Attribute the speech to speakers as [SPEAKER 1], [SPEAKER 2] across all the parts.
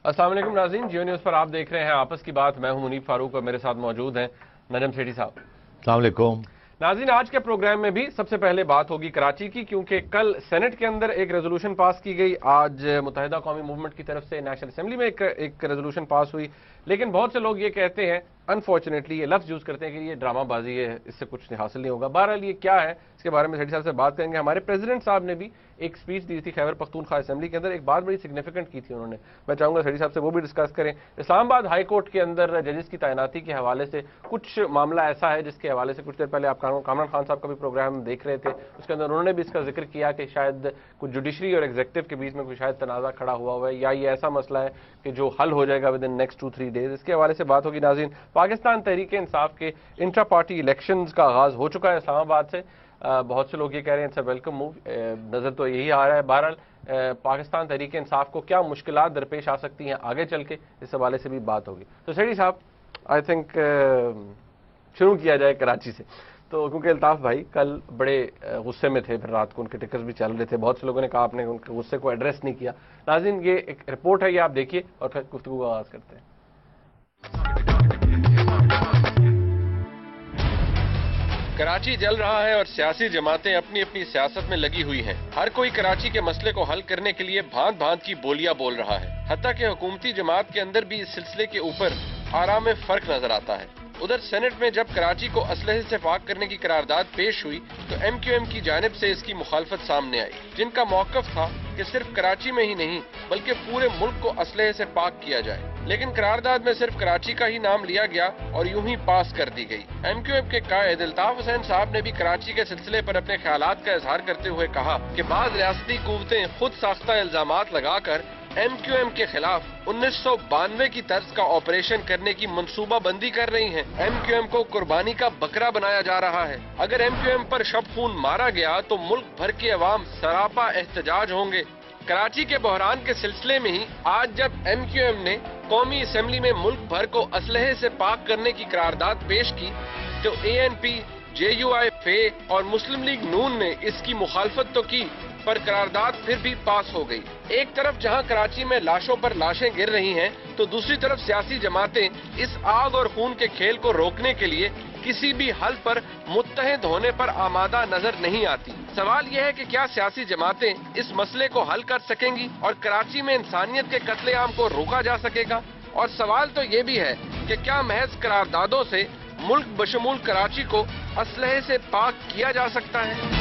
[SPEAKER 1] अस्सलाम वालेकुम नाज़रीन, जियो न्यूज़ पर आप देख रहे हैं आपस की बात। मैं हूं मुनीब फारूक और मेरे साथ मौजूद हैं नजम सेठी साहब।
[SPEAKER 2] अस्सलाम वालेकुम
[SPEAKER 1] नाज़रीन, आज के प्रोग्राम में भी सबसे पहले बात होगी कराची की, क्योंकि कल सेनेट के अंदर एक रेजोल्यूशन पास की गई। आज मुत्तहिदा कौमी मूवमेंट की तरफ से नेशनल असेंबली में एक रेजोल्यूशन पास हुई। लेकिन बहुत से लोग ये कहते हैं, अनफॉर्चुनेटली ये लफ्ज यूज करते हैं कि ये ड्रामाबाजी है, इससे कुछ हासिल नहीं होगा। बहरहाल ये क्या है, इसके बारे में सेठी साहब से बात करेंगे। हमारे प्रेसिडेंट साहब ने भी एक स्पीच दी थी खैबर पख्तूनख्वा असेंबली के अंदर, एक बात बड़ी सिग्निफिकेंट की थी उन्होंने। मैं चाहूंगा सेठी साहब से वो भी डिस्कस करें। इस्लामाबाद हाई कोर्ट के अंदर जजेस की तैनाती के हवाले से कुछ मामला ऐसा है जिसके हवाले से कुछ देर पहले आप कामरान खान साहब का भी प्रोग्राम देख रहे थे, उसके अंदर उन्होंने भी इसका जिक्र किया कि शायद कुछ जुडिशरी और एग्जीक्यूटिव के बीच में कोई शायद तनाजा खड़ा हुआ है, या ये ऐसा मसला है कि जो हल हो जाएगा विद इन नेक्स्ट 2-3 डेज। इसके हवाले से बात होगी। नाज़रीन, पाकिस्तान तहरीक इंसाफ के इंट्रा पार्टी इलेक्शंस का आगाज हो चुका है इस्लामाबाद से। बहुत से लोग ये कह रहे हैं इट्स अ वेलकम मूव, नजर तो यही आ रहा है। बहरहाल पाकिस्तान तहरीक इंसाफ को क्या मुश्किलात दरपेश आ सकती हैं आगे चल के, इस हवाले से भी बात होगी। तो सेठी साहब, आई थिंक शुरू किया जाए कराची से। तो क्योंकि अल्ताफ भाई कल बड़े गुस्से में थे, फिर रात को उनके टिकट्स भी चल रहे थे, बहुत से लोगों ने कहा आपने उनके गुस्से को एड्रेस नहीं किया। नाज़रीन, ये एक रिपोर्ट है, ये आप देखिए और फिर गुफ्तगू का आगाज करते हैं। कराची जल रहा है और सियासी जमातें अपनी अपनी सियासत में लगी हुई हैं। हर कोई कराची के मसले को हल करने के लिए भांत भांत की बोलियां बोल रहा है। हत्ता कि हुकूमती जमात के अंदर भी इस सिलसिले के ऊपर आराम में फर्क नजर आता है। उधर सेनेट में जब कराची को असलहे से पाक करने की करारदाद पेश हुई तो MQM की जानिब से इसकी मुखालफत सामने आई, जिनका मौक़िफ़ था कि सिर्फ कराची में ही नहीं बल्कि पूरे मुल्क को असलहे से पाक किया जाए। लेकिन करारदाद में सिर्फ कराची का ही नाम लिया गया और यूं ही पास कर दी गई। MQM के कायद अल्ताफ हुसैन साहब ने भी कराची के सिलसिले पर अपने ख्यालात का इजहार करते हुए कहा कि बाज़ रियासती कुव्वतें खुद साख्ता इल्जामात लगाकर MQM के खिलाफ 1992 की तर्ज का ऑपरेशन करने की मंसूबा बंदी कर रही हैं। MQM को कुर्बानी का बकरा बनाया जा रहा है। अगर MQM पर शब खून मारा गया तो मुल्क भर के अवाम सरापा एहतजाज होंगे। कराची के बहरान के सिलसिले में ही आज जब MQM ने कौमी असेंबली में मुल्क भर को असलहे से पाक करने की करारदाद पेश की तो ANP, JUI, FE और मुस्लिम लीग नून ने इसकी मुखालफत तो की, पर करारदाद फिर भी पास हो गई। एक तरफ जहां कराची में लाशों पर लाशें गिर रही हैं, तो दूसरी तरफ सियासी जमातें इस आग और खून के खेल को रोकने के लिए किसी भी हल पर मुत्तहिद होने पर आमादा नजर नहीं आती। सवाल यह है कि क्या सियासी जमातें इस मसले को हल कर सकेंगी और कराची में इंसानियत के कत्लेआम को रोका जा सकेगा। और सवाल तो ये भी है कि क्या महज करारदादों से मुल्क बशमूल कराची को असलहे से पाक किया जा सकता है।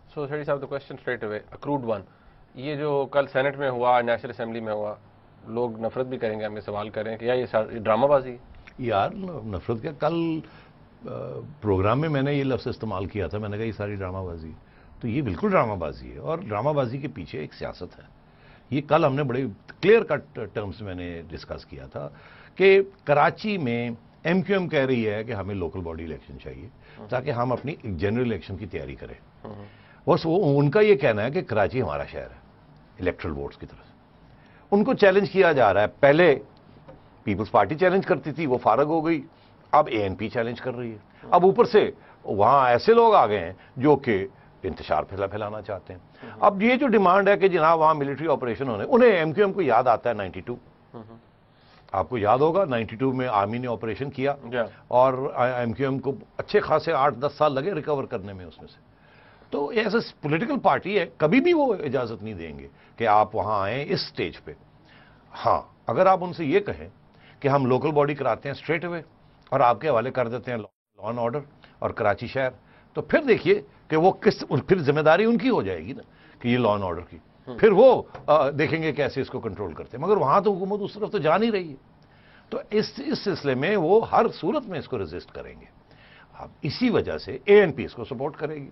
[SPEAKER 1] So, Shetty साहब, the question straight away, a crude one. ये जो कल सेनेट में हुआ, नेशनल असेंबली में हुआ, लोग नफरत भी करेंगे, हमें सवाल करें कि ये ड्रामाबाजी है।
[SPEAKER 2] यार नफरत क्या, कल प्रोग्राम में मैंने ये लफ्ज़ इस्तेमाल किया था, मैंने कहा ये सारी ड्रामाबाजी। तो ये बिल्कुल ड्रामाबाजी है और ड्रामाबाजी के पीछे एक सियासत है। ये कल हमने बड़े क्लियर कट टर्म्स मैंने डिस्कस किया था कि कराची में MQM कह रही है कि हमें लोकल बॉडी इलेक्शन चाहिए ताकि हम अपनी जनरल इलेक्शन की तैयारी करें। बस वो उनका ये कहना है कि कराची हमारा शहर है इलेक्ट्रल वोट्स की तरफ से। उनको चैलेंज किया जा रहा है। पहले पीपल्स पार्टी चैलेंज करती थी, वो फारग हो गई, अब ANP चैलेंज कर रही है। अब ऊपर से वहां ऐसे लोग आ गए हैं जो कि इंतशार फैलाना चाहते हैं। अब ये जो डिमांड है कि जनाब वहां मिलिट्री ऑपरेशन होने, उन्हें MQM को याद आता है 92। आपको याद होगा 92 में आर्मी ने ऑपरेशन किया और MQM को अच्छे खासे 8-10 साल लगे रिकवर करने में उसमें से। तो ऐसा पॉलिटिकल पार्टी है, कभी भी वो इजाजत नहीं देंगे कि आप वहां आए इस स्टेज पे। हां, अगर आप उनसे ये कहें कि हम लोकल बॉडी कराते हैं स्ट्रेट अवे और आपके हवाले कर देते हैं लॉ एंड ऑर्डर और कराची शहर, तो फिर देखिए कि वो फिर जिम्मेदारी उनकी हो जाएगी ना कि ये लॉ एंड ऑर्डर की। फिर वो देखेंगे कैसे इसको कंट्रोल करते हैं। मगर वहां तो हुकूमत उस तरफ तो जा नहीं रही है, तो इस सिलसिले में वो हर सूरत में इसको रेजिस्ट करेंगे। अब इसी वजह से ANP इसको सपोर्ट करेगी,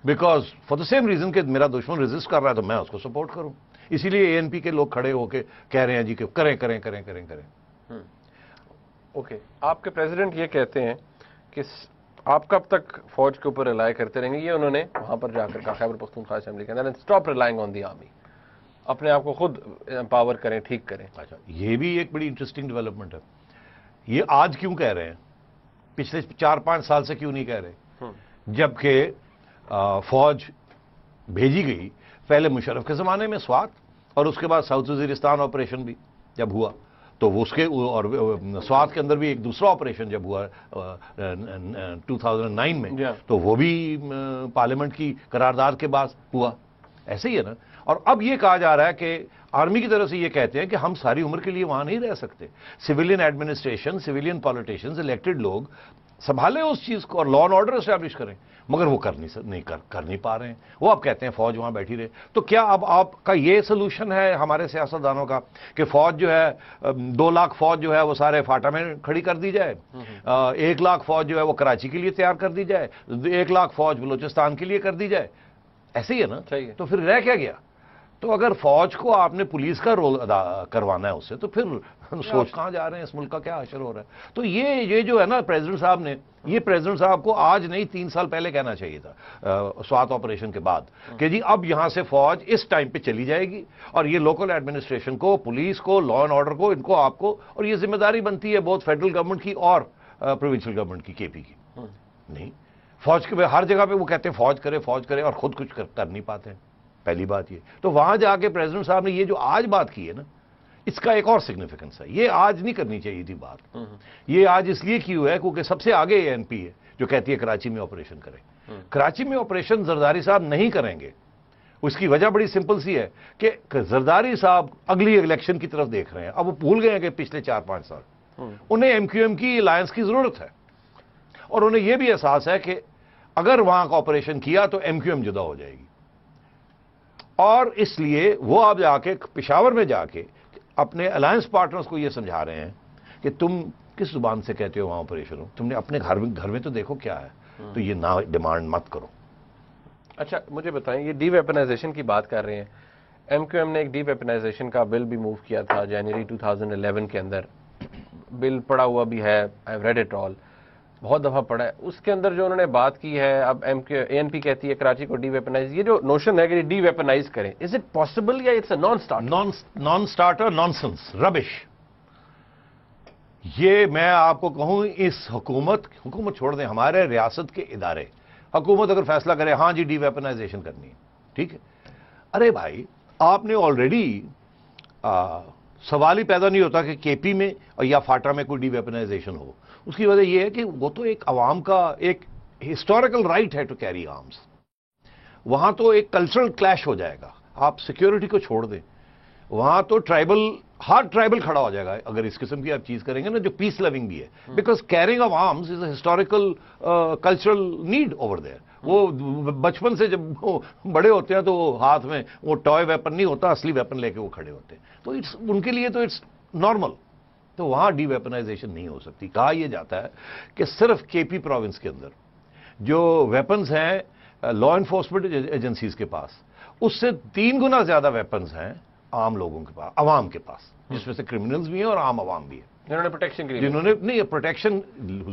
[SPEAKER 2] because for the same reason कि मेरा दुश्मन रेजिस्ट कर रहा है तो मैं उसको सपोर्ट करूं। इसीलिए ANP के लोग खड़े होकर कह रहे हैं जी कि करें करें करें करें करें।
[SPEAKER 1] ओके, आपके प्रेसिडेंट ये कहते हैं कि आप कब तक फौज के ऊपर रिलाय करते रहेंगे, ये उन्होंने वहां पर जाकर कहा खैबर पख्तूनख्वा असेंबली के अंदर, stop relying on the army, अपने आप को खुद एम्पावर करें, ठीक करें।
[SPEAKER 2] अच्छा, ये भी एक बड़ी इंटरेस्टिंग डेवलपमेंट है। ये आज क्यों कह रहे हैं, पिछले 4-5 साल से क्यों नहीं कह रहे? जबकि फौज भेजी गई, पहले मुशर्रफ के ज़माने में स्वात, और उसके बाद साउथ वजीरिस्तान ऑपरेशन भी जब हुआ तो वो उसके, और स्वात के अंदर भी एक दूसरा ऑपरेशन जब हुआ 2009 में, तो वो भी पार्लियामेंट की करारदाद के बाद हुआ। ऐसे ही है ना। और अब ये कहा जा रहा है कि आर्मी की तरफ से ये कहते हैं कि हम सारी उम्र के लिए वहां नहीं रह सकते, civilian administration, civilian politicians, elected लोग संभालें उस चीज को और लॉ एंड ऑर्डर एस्टैब्लिश करें, मगर वो कर नहीं पा रहे हैं। वो अब कहते हैं फौज वहां बैठी रहे। तो क्या अब आपका ये सोल्यूशन है हमारे सियासतदानों का कि फौज जो है 2 लाख फौज जो है वो सारे फाटा में खड़ी कर दी जाए, 1 लाख फौज जो है वो कराची के लिए तैयार कर दी जाए, 1 लाख फौज बलूचिस्तान के लिए कर दी जाए? ऐसे ही है ना। तो फिर रह क्या गया? तो अगर फौज को आपने पुलिस का रोल अदा करवाना है उससे, तो फिर सोच कहां जा रहे हैं, इस मुल्क का क्या असर हो रहा है? तो ये जो है ना, प्रेसिडेंट साहब ने, ये प्रेसिडेंट साहब को आज नहीं 3 साल पहले कहना चाहिए था, स्वात ऑपरेशन के बाद, कि जी अब यहां से फौज इस टाइम पे चली जाएगी और ये लोकल एडमिनिस्ट्रेशन को, पुलिस को, लॉ एंड ऑर्डर को, इनको आपको, और ये जिम्मेदारी बनती है बहुत फेडरल गवर्नमेंट की और प्रोविंशियल गवर्नमेंट की, केपी की। नहीं, फौज के हर जगह पे वो कहते हैं फौज करे और खुद कुछ कर नहीं पाते हैं। पहली बात ये। तो वहां जाके प्रेसिडेंट साहब ने ये जो आज बात की है ना, इसका एक और सिग्निफिकेंस है। ये आज नहीं करनी चाहिए थी बात, ये आज इसलिए की हुई है क्योंकि सबसे आगे एएनपी है जो कहती है कराची में ऑपरेशन करें। कराची में ऑपरेशन जरदारी साहब नहीं करेंगे। उसकी वजह बड़ी सिंपल सी है कि जरदारी साहब अगली इलेक्शन की तरफ देख रहे हैं। अब वो भूल गए हैं कि पिछले 4-5 साल उन्हें एमक्यूएम की अलायंस की जरूरत है, और उन्हें यह भी एहसास है कि अगर वहां का ऑपरेशन किया तो एमक्यूएम जुदा हो जाएगी। और इसलिए वो अब जाके पेशावर में जाके अपने अलायंस पार्टनर्स को ये समझा रहे हैं कि तुम किस जुबान से कहते हो वहां ऑपरेशन हो, तुमने अपने घर में तो देखो क्या है, तो ये ना डिमांड मत करो।
[SPEAKER 1] अच्छा, मुझे बताएं, ये डीवेपनाइजेशन की बात कर रहे हैं, एमक्यूएम ने एक डीवेपनाइजेशन का बिल भी मूव किया था जनवरी 2011 के अंदर। बिल पड़ा हुआ भी है, I have read it all, बहुत दफा पड़ा है। उसके अंदर जो उन्होंने बात की है, अब एएनपी कहती है कराची को डीवेपनाइज, ये जो नोशन है कि डीवेपनाइज करें, इज इट पॉसिबल या it's a
[SPEAKER 2] non starter nonsense rubbish? ये मैं आपको कहूं, इस हुकूमत छोड़ दें, हमारे रियासत के इदारे, हुकूमत अगर फैसला करे हां जी डीवेपनाइजेशन करनी है, ठीक है, अरे भाई आपने ऑलरेडी सवाल ही पैदा नहीं होता कि केपी में या फाटा में कोई डीवेपनाइजेशन हो। उसकी वजह यह है कि वो तो एक अवाम का एक हिस्टोरिकल राइट है टू कैरी आर्म्स। वहां तो एक कल्चरल क्लैश हो जाएगा। आप सिक्योरिटी को छोड़ दें, वहां तो हर ट्राइबल खड़ा हो जाएगा अगर इस किस्म की आप चीज करेंगे ना, जो पीस लविंग भी है, because carrying of arms is a historical cultural need over there. वो बचपन से जब वो बड़े होते हैं तो वो हाथ में वो टॉय वेपन नहीं होता, असली वेपन लेके वो खड़े होते हैं, तो इट्स उनके लिए तो इट्स नॉर्मल। तो वहां डीवेपनाइजेशन नहीं हो सकती। कहा यह जाता है कि सिर्फ केपी प्रोविंस के अंदर जो वेपन्स हैं लॉ एनफोर्समेंट एजेंसीज के पास, उससे 3 गुना ज्यादा वेपन्स हैं आम लोगों के पास, अवाम के पास, जिसमें से क्रिमिनल्स भी हैं और आम अवाम भी है,
[SPEAKER 1] जिन्होंने प्रोटेक्शन के लिए,
[SPEAKER 2] जिन्होंने नहीं, प्रोटेक्शन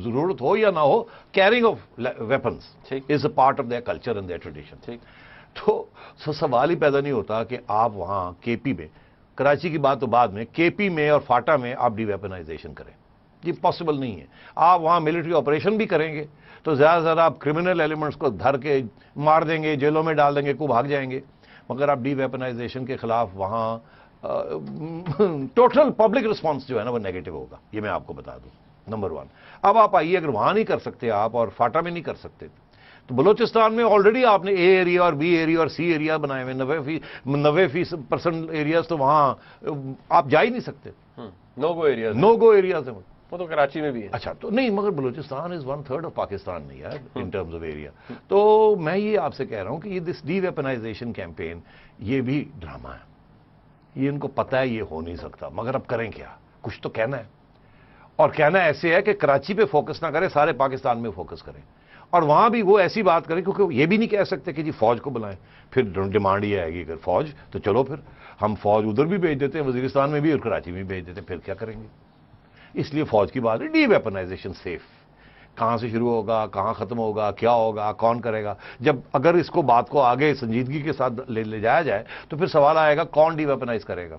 [SPEAKER 2] जरूरत हो या ना हो, carrying of weapons is a part of their culture and their tradition. तो सवाल ही पैदा नहीं होता कि आप वहां केपी में, कराची की बात तो बाद में, केपी में और फाटा में आप डीवेपनाइजेशन करें, ये पॉसिबल नहीं है। आप वहां मिलिट्री ऑपरेशन भी करेंगे तो ज्यादा से ज्यादा आप क्रिमिनल एलिमेंट्स को धर के मार देंगे, जेलों में डाल देंगे, को भाग जाएंगे, मगर आप डीवेपनाइजेशन के खिलाफ वहां टोटल पब्लिक रिस्पांस जो है ना वो नेगेटिव होगा, ये मैं आपको बता दूं, नंबर 1। अब आप आइए, अगर वहां नहीं कर सकते आप और फाटा में नहीं कर सकते, तो बलूचिस्तान में ऑलरेडी आपने ए एरिया और बी एरिया और सी एरिया बनाए हुए, 90% एरियाज, तो वहां आप जा ही नहीं सकते।
[SPEAKER 1] नो गो
[SPEAKER 2] एरियाज है
[SPEAKER 1] वो तो कराची में भी है।
[SPEAKER 2] अच्छा, तो नहीं, मगर बलूचिस्तान इज 1/3 ऑफ पाकिस्तान नहीं है इन टर्म्स ऑफ एरिया। तो मैं ये आपसे कह रहा हूं कि ये दिस डीवेपनाइजेशन कैंपेन ये भी ड्रामा है, ये इनको पता है ये हो नहीं सकता, मगर अब करें क्या, कुछ तो कहना है। और कहना ऐसे है कि कराची पे फोकस ना करें, सारे पाकिस्तान में फोकस करें, और वहां भी वो ऐसी बात करें, क्योंकि ये भी नहीं कह सकते कि जी फौज को बुलाएं, फिर डिमांड ये आएगी अगर फौज, तो चलो फिर हम फौज उधर भी भेज देते हैं, वजीरिस्तान में भी और कराची में भेज देते हैं, फिर क्या करेंगे। इसलिए फौज की बात है, डीवेपनाइजेशन सेफ। कहां से शुरू होगा, कहां खत्म होगा, क्या होगा, कौन करेगा, जब अगर इसको बात को आगे संजीदगी के साथ ले जाया जाए तो फिर सवाल आएगा कौन डीवेपनाइज करेगा।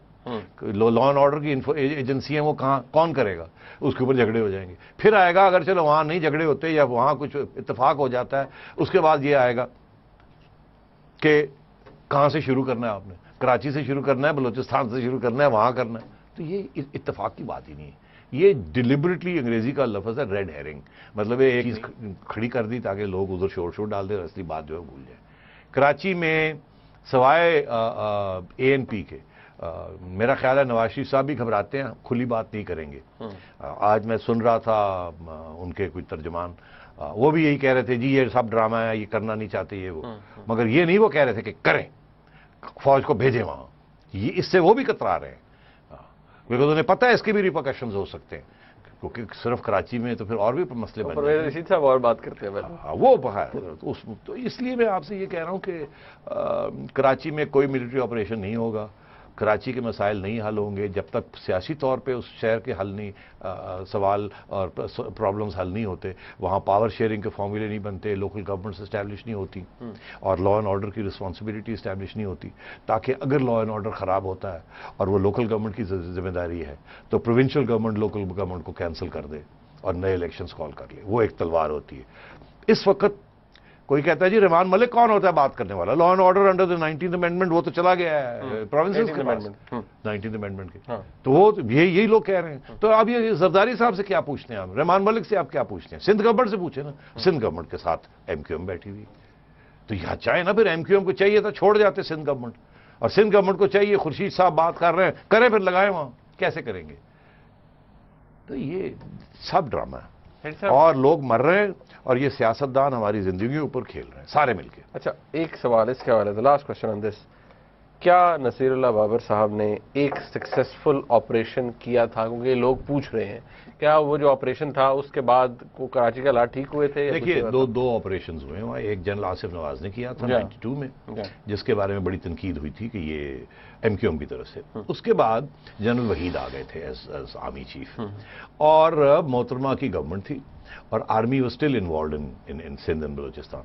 [SPEAKER 2] लॉ एंड ऑर्डर की एजेंसी है वो कौन करेगा, उसके ऊपर झगड़े हो जाएंगे। फिर आएगा, अगर चलो वहां नहीं झगड़े होते या वहां कुछ इत्तेफाक हो जाता है, उसके बाद ये आएगा कि کہاں سے شروع کرنا ہے آپ نے؟ کراچی سے شروع کرنا ہے, بلوچستان سے شروع کرنا ہے, وہاں کرنا ہے؟ تو یہ اتفاق کی بات ہی نہیں ہے. یہ ڈیلیبریٹلی انگریزی کا لفظ ہے ریڈ ہیرنگ, مطلب ایک چیز کھڑی کر دی تاکہ لوگ ادھر شور ڈال دیں اور اصلی بات جو ہے بھول جائیں. کراچی میں سوائے اے این پی کے میرا خیال ہے نواز شریف صاحب بھی گھبراتے ہیں, کھلی بات نہیں کریں گے. آج میں سن رہا تھا ان کے کوئی ترجمان, وہ بھی یہی کہہ رہے تھے جی یہ سب ڈرامہ ہے, یہ کرنا نہیں چاہتے یہ وہ, مگر یہ نہیں وہ کہہ رہے تھے کہ کریں, فوج کو بھیجیں وہاں. یہ اس سے وہ بھی کترا رہے ہیں کیونکہ انہیں پتہ ہے اس کے بھی ریپرکشنز ہو سکتے ہیں, کیونکہ صرف کراچی میں تو پھر اور بھی مسئلے بن جائیں گے.
[SPEAKER 3] رشید صاحب اور بات کرتے ہیں
[SPEAKER 2] وہ تو اس لیے میں آپ سے یہ کہہ رہا ہوں کہ کراچی میں کوئی ملٹری آپریشن نہیں ہوگا, کراچی کے مسائل نہیں حل ہوں گے جب تک سیاسی طور پہ اس شہر کے حل نہیں, سوال اور پرابلمز حل نہیں ہوتے, وہاں پاور شیئرنگ کے فارمولے نہیں بنتے, لوکل گورنمنٹس اسٹیبلش نہیں ہوتی اور لا اینڈ آرڈر کی رسپانسبلٹی اسٹیبلش نہیں ہوتی, تاکہ اگر لا اینڈ آرڈر خراب ہوتا ہے اور وہ لوکل گورنمنٹ کی ذمہ داری ہے تو پروونشل گورنمنٹ لوکل گورنمنٹ کو کینسل کر دے اور نئے الیکشنز کال کر لے. وہ ایک تلوار ہوتی ہے. اس وقت کوئی کہتا ہے جی ریمان ملک کون ہوتا ہے بات کرنے والا؟ Law and order under the 19th amendment وہ تو چلا گیا ہے پروونسز کے پاس 19th امینڈمنٹ کے, تو وہ یہی لوگ کہہ رہے ہیں. تو اب یہ زرداری صاحب سے کیا پوچھتے ہیں آپ, ریمان ملک سے آپ کیا پوچھتے ہیں؟ سندھ گورنمنٹ سے پوچھیں نا, سندھ گورنمنٹ کے ساتھ ایم کیو ایم بیٹھی ہوئی, تو یہاں چاہے نا پھر ایم کیو ایم کو چاہیے تھا چھوڑ جاتے سندھ گورنمنٹ, اور سندھ گورنمنٹ کو چاہیے خورشید صاحب بات کر رہے ہیں کریں پھر لگائیں وہاں, کیسے کریں گے؟ تو یہ سب ڈرامہ ہے اور لوگ مر رہے ہیں اور یہ سیاستدان ہماری زندگیوں اوپر کھیل رہے ہیں سارے مل کے.
[SPEAKER 3] اچھا ایک سوال اس کے حوالے سے, لاسٹ کوشچن آن دس, کیا نصیر اللہ بابر صاحب نے ایک سکسیسفل آپریشن کیا تھا؟ کیونکہ لوگ پوچھ رہے ہیں کیا وہ جو آپریشن تھا اس کے بعد وہ کراچی کا حالات ٹھیک ہوئے تھے؟
[SPEAKER 2] دیکھیے دو آپریشنز ہوئے ہیں. ایک جنرل آصف نواز نے کیا تھا 92 میں, جس کے بارے میں بڑی تنقید ہوئی تھی کہ یہ ایم کیو ایم کی طرف سے. اس کے بعد جنرل وحید آ گئے تھے ایز آرمی چیف, اور محترمہ کی گورنمنٹ تھی اور army was still involved in Sindh and Balochistan.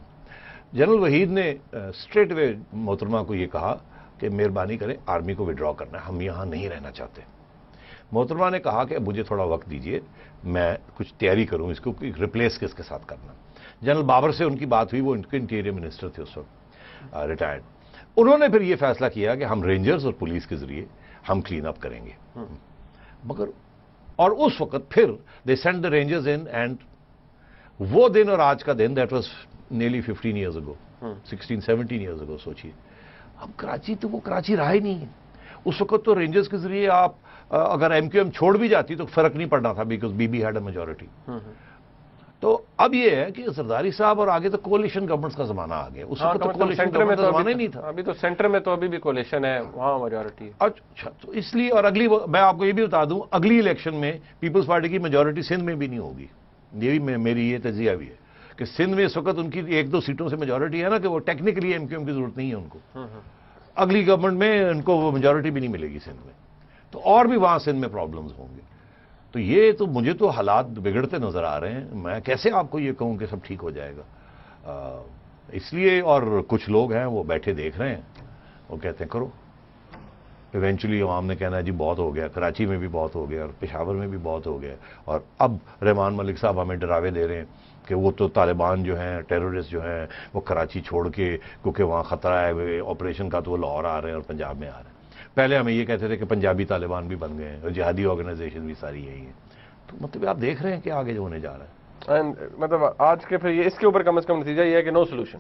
[SPEAKER 2] General Waheed نے اسٹریٹ وے محترمہ کو یہ کہا کہ مہربانی کریں آرمی کو وڈرا کرنا ہے, ہم یہاں نہیں رہنا چاہتے. محترمہ نے کہا کہ مجھے تھوڑا وقت دیجئے, میں کچھ تیاری کروں اس کو ریپلیس کس کے ساتھ کرنا. جنرل بابر سے ان کی بات ہوئی, وہ ان کے انٹیریئر منسٹر تھے اس وقت, ریٹائرڈ. انہوں نے پھر یہ فیصلہ کیا کہ ہم رینجرز اور پولیس کے ذریعے ہم کلین اپ کریں گے. مگر اور اس وقت پھر they send the rangers in, and وہ دن اور آج کا دن, that was nearly 15 years ago, 16-17 years ago. سوچیے اب کراچی تو وہ کراچی رہا ہی نہیں ہے. اس وقت تو رینجرز کے ذریعے آپ اگر ایم کیو ایم چھوڑ بھی جاتی تو فرق نہیں پڑنا تھا, because B B had a majority. تو اب یہ ہے کہ زرداری صاحب اور آگے تو کولیشن گورنمنٹس کا زمانہ آ گیا. اس وقت تو کولیشن گورنمنٹ کا زمانہ ہی نہیں تھا.
[SPEAKER 3] ابھی تو سینٹر میں تو ابھی بھی کولیشن ہے, وہاں میجورٹی ہے.
[SPEAKER 2] اچھا تو اس لیے, اور اگلی میں آپ کو یہ بھی بتا دوں, اگلی الیکشن میں پیپلز پارٹی کی میجورٹی سندھ میں بھی نہیں ہوگی. یہ بھی میری یہ تجزیہ بھی ہے کہ سندھ میں اس وقت ان کی 1-2 سیٹوں سے میجورٹی ہے نا, کہ وہ ٹیکنیکلی ایم کیو ایم کی ضرورت نہیں ہے ان کو. اگلی گورنمنٹ میں ان کو وہ میجورٹی بھی نہیں ملے گی سندھ میں, تو اور بھی وہاں سندھ میں پرابلمز ہوں گے. تو یہ تو مجھے تو حالات بگڑتے نظر آ رہے ہیں. میں کیسے آپ کو یہ کہوں کہ سب ٹھیک ہو جائے گا؟ اس لیے, اور کچھ لوگ ہیں وہ بیٹھے دیکھ رہے ہیں, وہ کہتے ہیں کرو. ایونچولی عوام نے کہنا ہے جی بہت ہو گیا, کراچی میں بھی بہت ہو گیا اور پشاور میں بھی بہت ہو گیا, اور اب ریمان ملک صاحب ہمیں ڈراوے دے رہے ہیں کہ وہ تو طالبان جو ہیں, ٹیررسٹ جو ہیں, وہ کراچی چھوڑ کے, کیونکہ وہاں خطرہ ہے آپریشن کا, تو وہ لاہور آ رہے ہیں اور پنجاب میں آ رہے ہیں. پہلے ہمیں یہ کہتے تھے کہ پنجابی طالبان بھی بن گئے ہیں اور جہادی آرگنائزیشن بھی ساری یہی ہیں. تو مطلب آپ دیکھ رہے ہیں کہ آگے جو ہونے جا رہا ہے.
[SPEAKER 3] مطلب آج کے پھر اس کے اوپر کم از کم نتیجہ یہ ہے کہ نو سولوشن.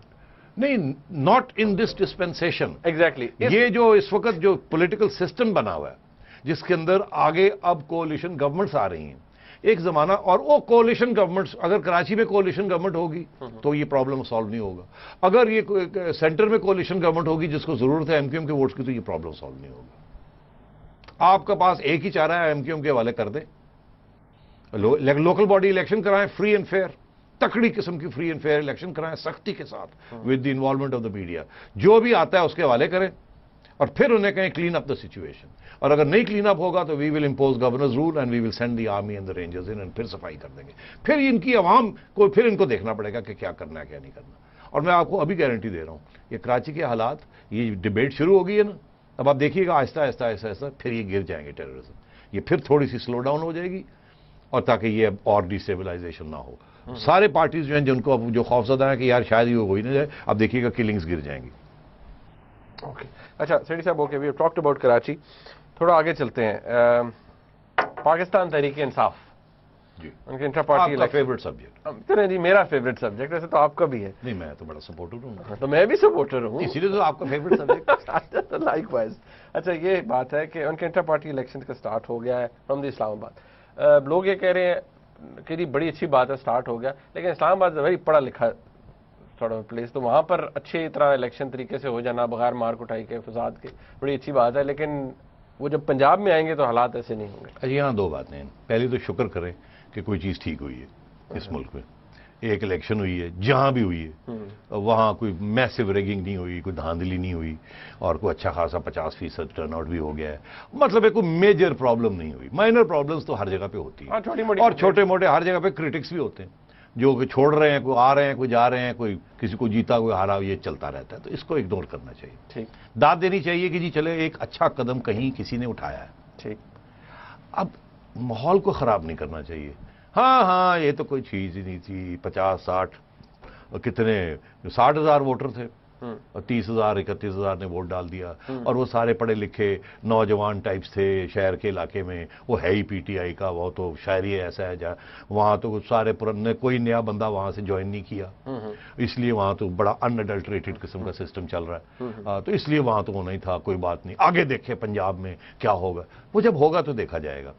[SPEAKER 2] نہیں, not in this dispensation.
[SPEAKER 3] Exactly.
[SPEAKER 2] یہ جو اس وقت جو پولیٹیکل سسٹم بنا ہوا ہے, جس کے اندر آگے اب کولیشن گورنمنٹس آ رہی ہیں, ایک زمانہ, اور وہ کولیشن گورنمنٹس, اگر کراچی میں کولیشن گورنمنٹ ہوگی تو یہ پرابلم سالو نہیں ہوگا. اگر یہ سینٹر میں کولیشن گورنمنٹ ہوگی جس کو ضرورت ہے ایم کیو ایم کے ووٹس کی, تو یہ پرابلم سالو نہیں ہوگا. آپ کے پاس ایک ہی چارہ ہے, ایم کیو ایم کے حوالے کر دیں, لوکل باڈی الیکشن کرائیں, فری اینڈ فیئر, تکڑی قسم کی فری اینڈ فیئر الیکشن کرائیں سختی کے ساتھ, with the involvement of the media. جو بھی آتا ہے اس کے حوالے کریں, اور پھر انہیں کہیں کلین اپ دا سچویشن. اور اگر نہیں کلین اپ ہوگا تو we will impose governors rule and we will send the army and the rangers in, and پھر صفائی کر دیں گے. پھر ان کی عوام کو, پھر ان کو دیکھنا پڑے گا کہ کیا کرنا ہے کیا نہیں کرنا. اور میں آپ کو ابھی گارنٹی دے رہا ہوں, یہ کراچی کے حالات, یہ ڈبیٹ شروع ہو گئی ہے نا, اب آپ دیکھیے گا آہستہ آہستہ آہستہ آہستہ پھر یہ گر جائیں گے ٹیررزم. یہ پھر تھوڑی سی سلو ڈاؤن ہو جائے گی, اور تاکہ یہ اور ڈیسٹیبلائزیشن نہ ہو. سارے پارٹیز جو ہیں جن کو اب جو خوف زدہ ہیں کہ یار شاید یہ ہو ہی نہ جائے, اب دیکھیے گا کلنگز گر جائیں گی.
[SPEAKER 3] اوکے اچھا سیٹھی صاحب okay we talked about Karachi. تھوڑا آگے چلتے ہیں. پاکستان تحریک انصاف
[SPEAKER 2] جی
[SPEAKER 3] ان کے انٹرا پارٹی
[SPEAKER 2] آپ کا فیوریٹ سبجیکٹ؟
[SPEAKER 3] جی میرا فیوریٹ سبجیکٹ ویسے تو آپ کا بھی ہے.
[SPEAKER 2] نہیں میں تو بڑا سپورٹر ہوں.
[SPEAKER 3] تو میں بھی سپورٹر ہوں
[SPEAKER 2] اسی لیے تو آپ کا فیوریٹ سبجیکٹ.
[SPEAKER 3] Like wise. اچھا یہ بات ہے کہ ان کے انٹر پارٹی الیکشن کا سٹارٹ ہو گیا ہے فرام دی اسلام آباد. لوگ یہ کہہ رہے ہیں کہ جی بڑی اچھی بات ہے سٹارٹ ہو گیا, لیکن اسلام آباد وہی پڑھا لکھا تھوڑا پلیس, تو وہاں پر اچھی طرح الیکشن طریقے سے ہو جانا بغیر مار کٹائی کے فساد کے بڑی اچھی بات ہے, لیکن وہ جب پنجاب میں آئیں گے تو حالات ایسے نہیں ہوں گے.
[SPEAKER 2] یہاں دو باتیں ہیں. پہلی تو شکر کریں کہ کوئی چیز ٹھیک ہوئی ہے اس ملک میں. ایک الیکشن ہوئی ہے, جہاں بھی ہوئی ہے وہاں کوئی میسو ریگنگ نہیں ہوئی, کوئی دھاندلی نہیں ہوئی, اور کوئی اچھا خاصا 50% ٹرن آؤٹ بھی ہو گیا ہے. مطلب ہے کوئی میجر پرابلم نہیں ہوئی. مائنر پرابلمس تو ہر جگہ پہ ہوتی ہیں, اور چھوٹے موٹے ہر جگہ پہ کرٹکس بھی ہوتے ہیں جو کہ چھوڑ رہے ہیں, کوئی آ رہے ہیں, کوئی جا رہے ہیں, کوئی کسی کو جیتا کوئی ہارا, یہ چلتا رہتا ہے. تو اس کو اگنور کرنا چاہیے.
[SPEAKER 3] ٹھیک
[SPEAKER 2] داد دینی چاہیے کہ جی چلے ایک اچھا قدم کہیں کسی نے اٹھایا ہے.
[SPEAKER 3] ٹھیک.
[SPEAKER 2] اب ماحول کو خراب نہیں کرنا چاہیے. ہاں یہ تو کوئی چیز ہی نہیں تھی. 50-60 کتنے 60,000 ووٹر تھے, اور 30,000 31,000 نے ووٹ ڈال دیا, اور وہ سارے پڑھے لکھے نوجوان ٹائپس تھے شہر کے علاقے میں. وہ ہے ہی پی ٹی آئی کا, وہ تو شاعر ہی ایسا ہے جہاں وہاں تو سارے پرانے, کوئی نیا بندہ وہاں سے جوائن نہیں کیا, اس لیے وہاں تو بڑا ان اڈلٹریٹڈ قسم کا سسٹم چل رہا ہے. تو اس لیے وہاں تو ہونا ہی تھا, کوئی بات نہیں. آگے دیکھے پنجاب میں کیا ہوگا, وہ جب ہوگا تو دیکھا جائے گا.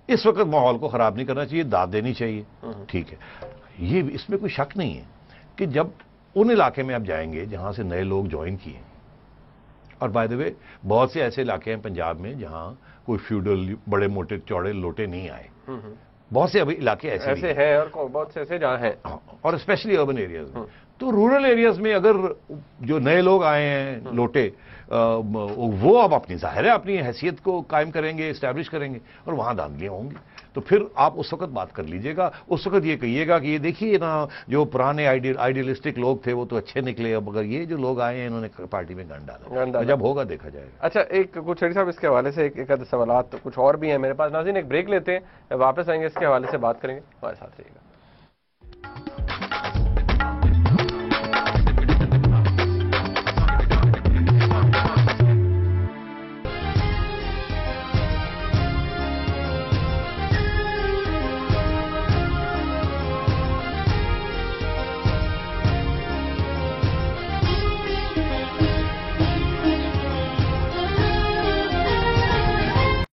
[SPEAKER 2] اس وقت ماحول کو خراب نہیں کرنا چاہیے, داد دینی چاہیے. ٹھیک ہے, یہ اس میں کوئی شک نہیں ہے کہ جب ان علاقے میں آپ جائیں گے جہاں سے نئے لوگ جوائن کیے, اور بائی دا وے بہت سے ایسے علاقے ہیں پنجاب میں جہاں کوئی فیوڈل بڑے موٹے چوڑے لوٹے نہیں آئے, بہت سے ابھی علاقے ایسے
[SPEAKER 3] ہیں, اور بہت سے ایسے جہاں ہیں,
[SPEAKER 2] اور اسپیشلی اربن ایریاز میں. تو رورل ایریاز میں اگر جو نئے لوگ آئے ہیں لوٹے, وہ اب اپنی ظاہر ہے اپنی حیثیت کو قائم کریں گے, اسٹیبلش کریں گے, اور وہاں دھاندلیاں ہوں گی. تو پھر آپ اس وقت بات کر لیجئے گا. اس وقت یہ کہیے گا کہ یہ دیکھیے نا, جو پرانے آئیڈیلسٹک لوگ تھے وہ تو اچھے نکلے, اب اگر یہ جو لوگ آئے ہیں انہوں نے پارٹی میں گن ڈالا, جب ہوگا دیکھا جائے گا.
[SPEAKER 3] اچھا ایک کچھ شیخ صاحب اس کے حوالے سے ایک آدھ سوالات کچھ اور بھی ہیں میرے پاس. ناظرین ایک بریک لیتے ہیں, واپس آئیں گے اس کے حوالے سے بات کریں گے, ہمارے ساتھ رہیے گا.